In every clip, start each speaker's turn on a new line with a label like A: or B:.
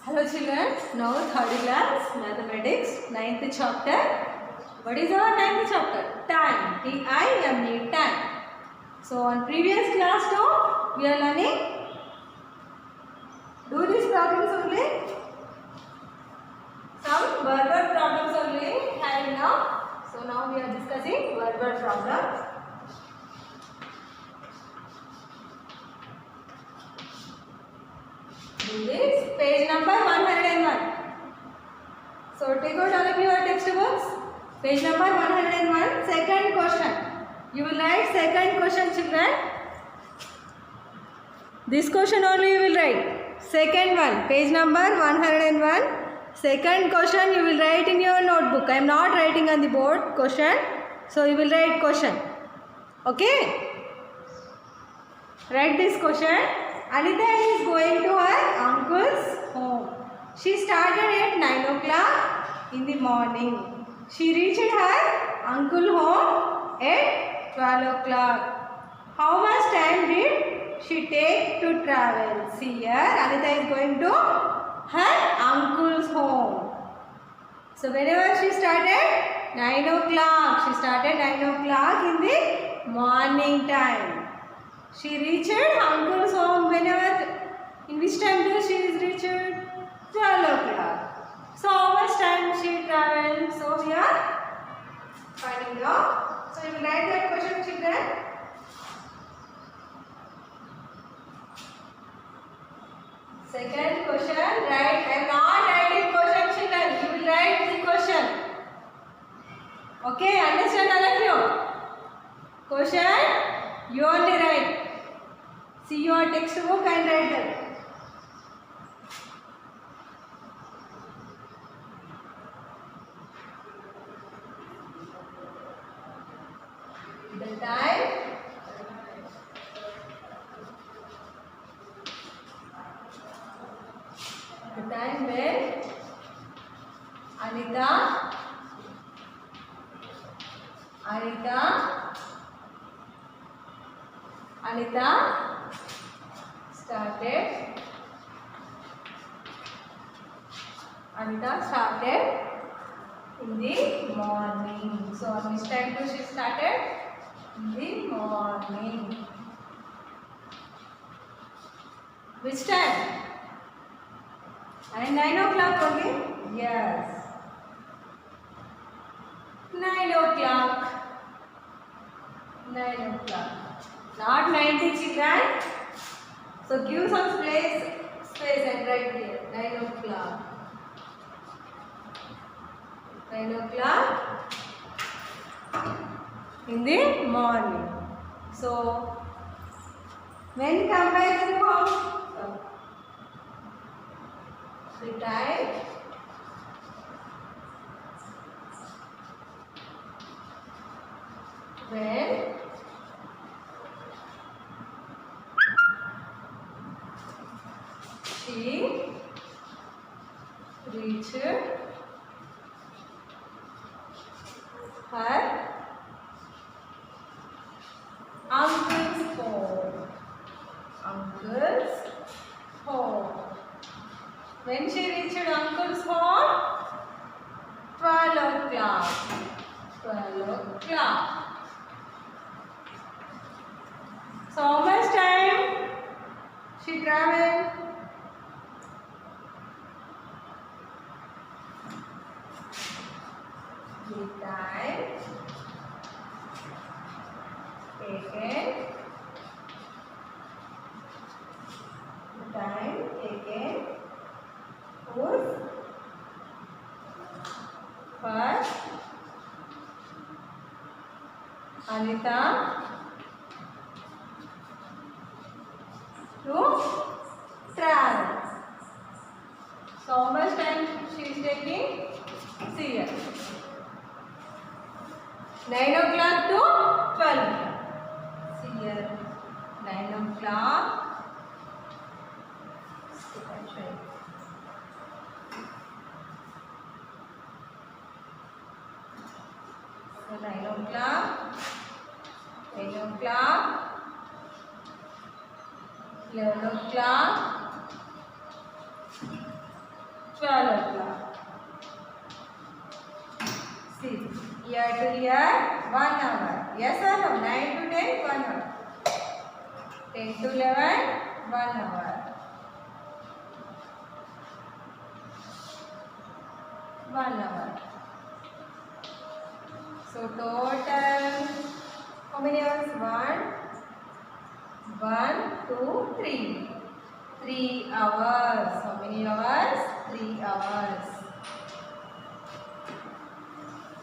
A: Hello children, now third class mathematics 9th chapter. What is our 9th chapter? Time. T-I-M-E, time. So on previous class now we are learning, do these problems only, some verbal problems only having now. So now we are discussing verbal problems. Do this, page number 101. So take out all of your textbooks. Page number 101, second question. You will write second question, children. This question only you will write. Second one, page number 101. Second question you will write in your notebook. I am not writing on the board question. So you will write question. Okay? Write this question. Anita is going to her uncle's home. She started at 9 o'clock in the morning. She reached her uncle home at 12 o'clock. How much time did she take to travel? See here, Anita is going to her uncle's home. So whenever she started, 9 o'clock. She started 9 o'clock in the morning time. She reached uncle's home whenever, in which time she is reached? 12 o'clock. So how much time she traveled? So we are finding out. So you will write that question, children. Second question, write. I am not writing question, children. You will write the question. Okay, understand all of you? Question, you only write. See your textbook and write that. The time. The time when Anita started in the morning. So on which time she started? In the morning. Which time? And 9 o'clock only? Yes. 9 o'clock. 9 o'clock. Not 90, children. So give some space and write here. 9 o'clock. 9 o'clock in the morning. So when come back to the home? The time when she reached her uncle's home. Uncle's home. When she reached uncle's home? 12 o'clock. 12 o'clock. So how much time she traveled? The time taken. The time taken was for Anita to travel. So how much time she is taking? See here. 9 o'clock to 12 o'clock. See here. 9 o'clock. 9 o'clock, 10 o'clock, 11 o'clock, 12 o'clock. See, year to year, 1 hour. Yes or no? 9 to 10, 1 hour. 10 to 11, 1 hour. 1 hour. So total, how many hours? 1, 2, 3. 3 hours. How many hours? 3 hours.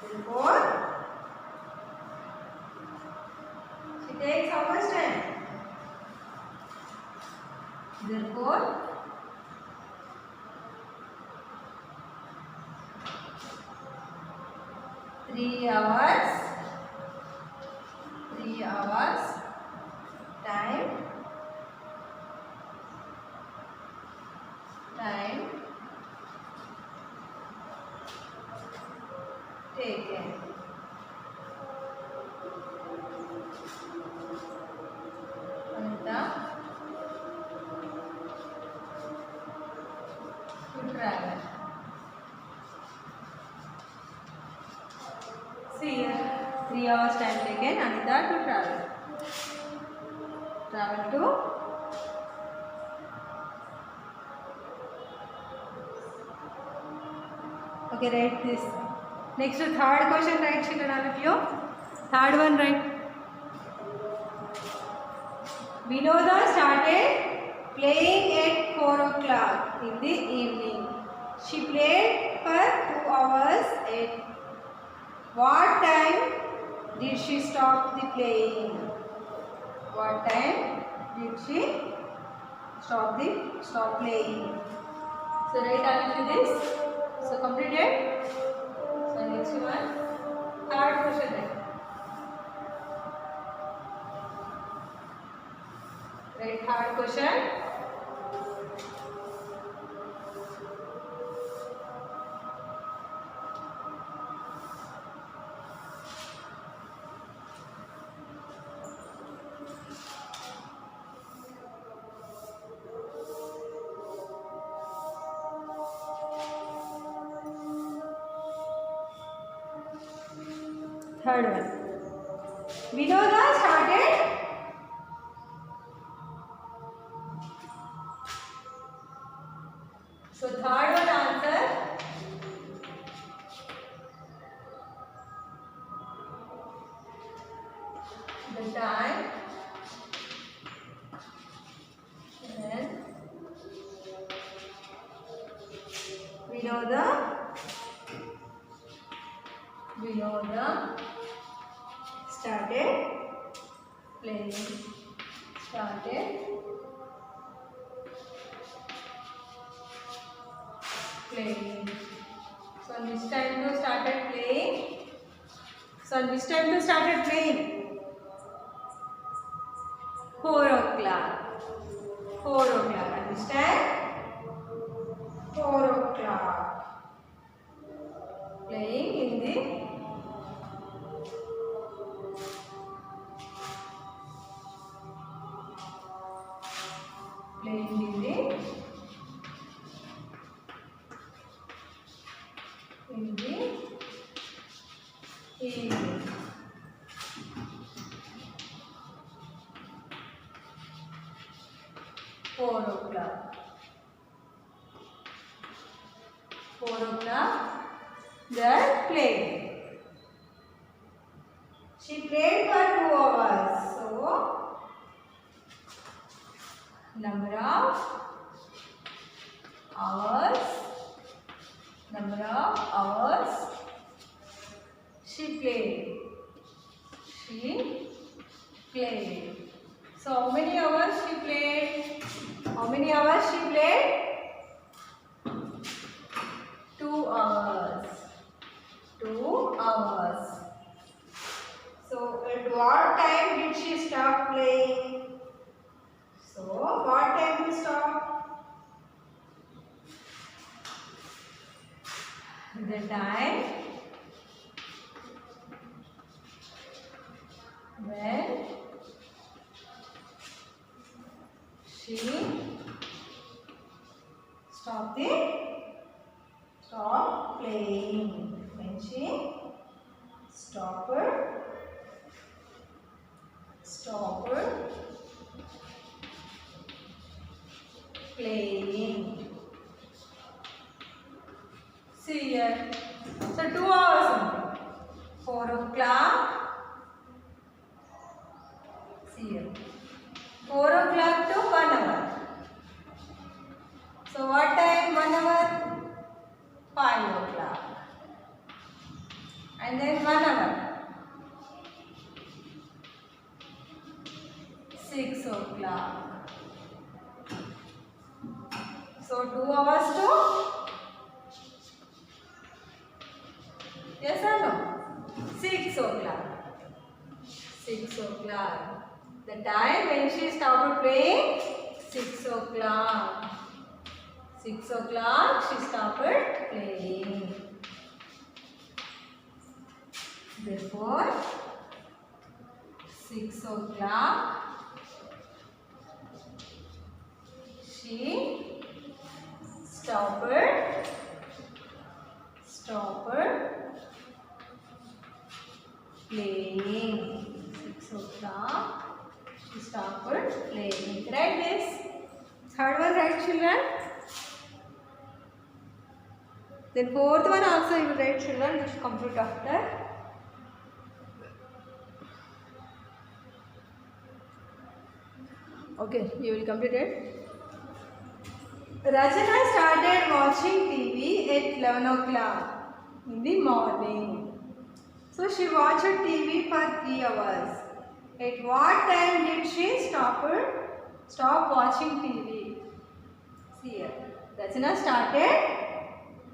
A: Therefore, she takes how much time? Therefore, three hours time taken. Anita to travel. See here, 3 hours time taken. Anita to travel. Travel to okay, write this. Next to third question, write children, all of you. Third one, write. Vinoda started playing at 4 o'clock in the evening. She played for 2 hours. At what time did she stop the playing? What time did she stop playing? So write all of you this. So completed. So next one, third question. Write third question. Third one. Vinoda started so third one answer the time when Vinoda started playing. So on which time to started playing? 4 o'clock. 4 o'clock. Understand? 4 o'clock. Playing in the evening. 4 o'clock. 4 o'clock. They played. She played for 2 hours. So, number of hours she played. So, how many hours she played? 2 hours. 2 hours. So, at what time did she stop playing? So, what time to stop? The time when she stopped the stop playing. When she stopped playing. See here. So 2 hours only. 4 o'clock. See here. 4 o'clock to 1 hour. So what time? 1 hour? 5 o'clock. And then 1 hour. 6 o'clock. So 2 hours to? Yes or no? 6 o'clock. 6 o'clock. The time when she stopped playing? 6 o'clock. 6 o'clock she stopped playing. Therefore, 6 o'clock she stopped playing. 6 o'clock she stopped playing. Write this. Third one, right, children? Then fourth one also you will write, children. You should complete after. Okay, you will complete it. Rachana started watching TV at 11 o'clock in the morning. So she watched TV for 3 hours. At what time did she stop watching TV? See here. Rachana started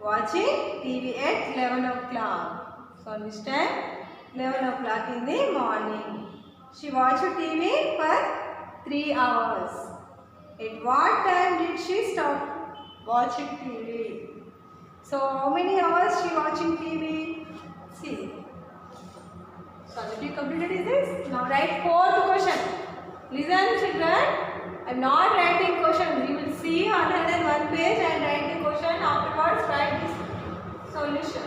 A: watching TV at 11 o'clock. So this time 11 o'clock in the morning. She watched TV for 3 hours. At what time did she stop watching TV? So how many hours she watching TV? See. So already completed is this? Now write fourth question. Listen, children. I am not writing question. You will see 101 page and write the question. Afterwards write this solution.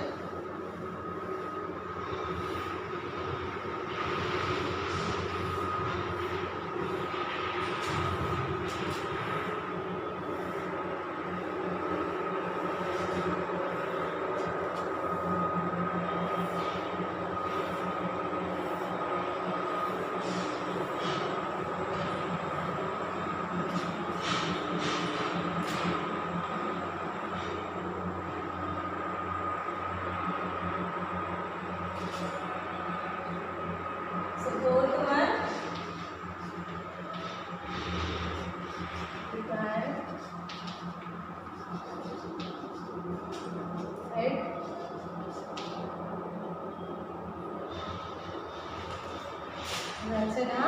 A: Rachana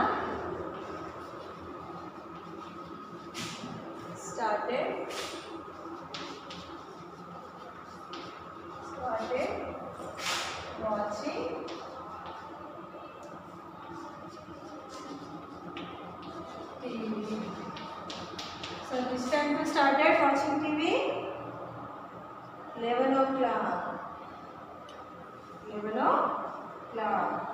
A: started watching TV. So this time we started watching TV 11 o'clock. 11 o'clock.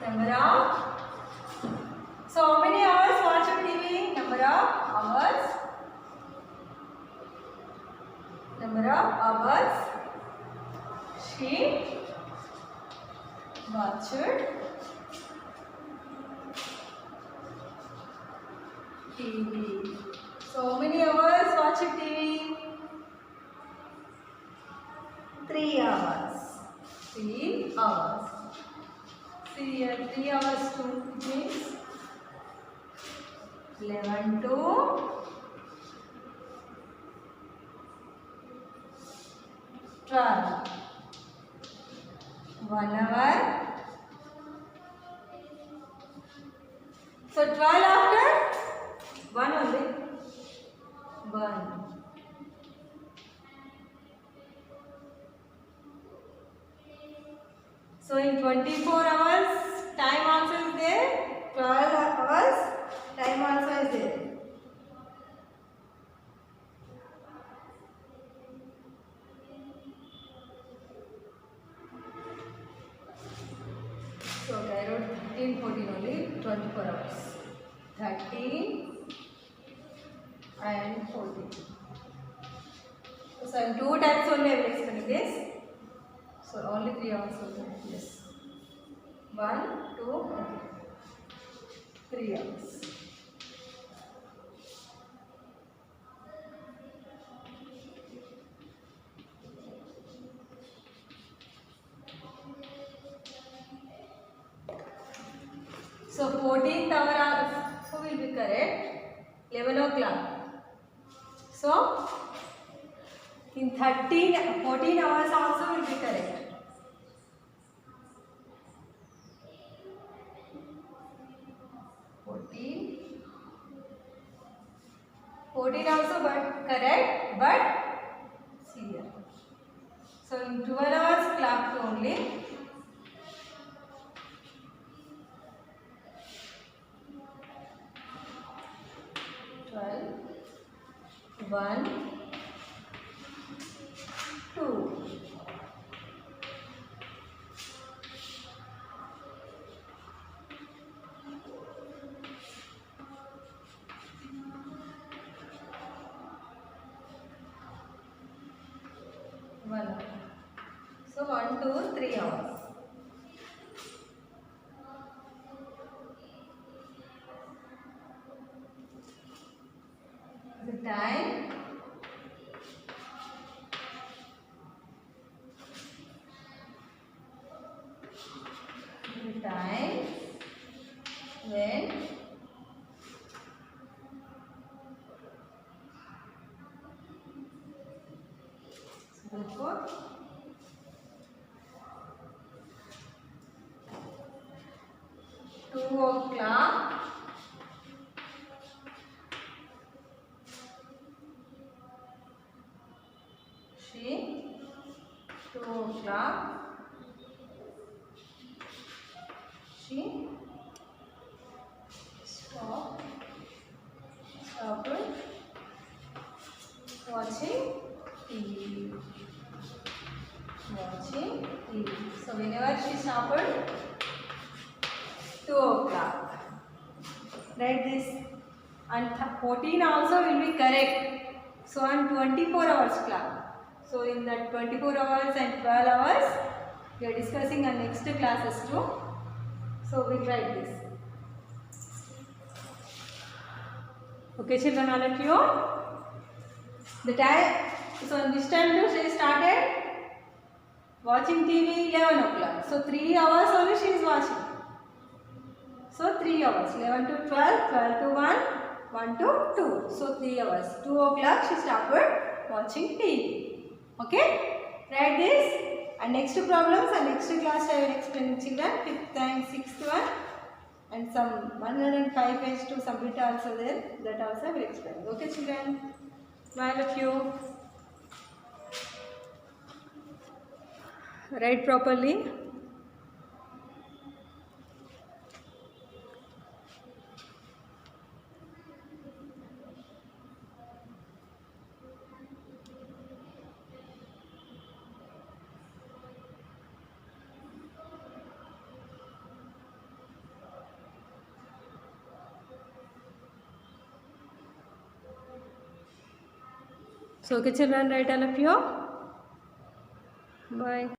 A: Number of. So how many hours watching TV? Number of hours. Number of hours she watched TV. So how many hours watching TV? 3 hours. 3 hours. See here, 3 hours to means 11 to 12. 1 hour. So 12 after 1 only. 1. So in 24 hours time also is there, 12 hours time also is there. So I wrote 13, 14 only, 24 hours. 13 and 14. So in 2 times only I will explain this. So only 3 hours only. Yes. 1, 2, okay. 3 hours. So 14th hour who will be correct? 11 o'clock. So in 14 hours also will be correct. 14 also but correct, but see here. So in 12 hours clock only. 12, 1, 2. So 1, 2, 3 hours. The time when therefore 2 o'clock she 2 o'clock she stopped watching TV. Watching TV. So whenever she stopped 2 o'clock. Write this. And 14 also will be correct. So on 24 hours clock. So in that 24 hours and 12 hours, we are discussing our next classes too. So we'll write this. Okay, children, all of you. The time. So in this time she started watching TV 11 o'clock. So 3 hours only she is watching. So 3 hours. 11 to 12, 12 to 1, 1 to 2. So 3 hours. 2 o'clock she started watching TV. Okay? Write this. And next problems and next class I will explain children. 5th and 6th one. And some 105 page to submit also there. That also I will explain. Okay children? Bye all of you. Write properly. So okay children, write all of you. Bye.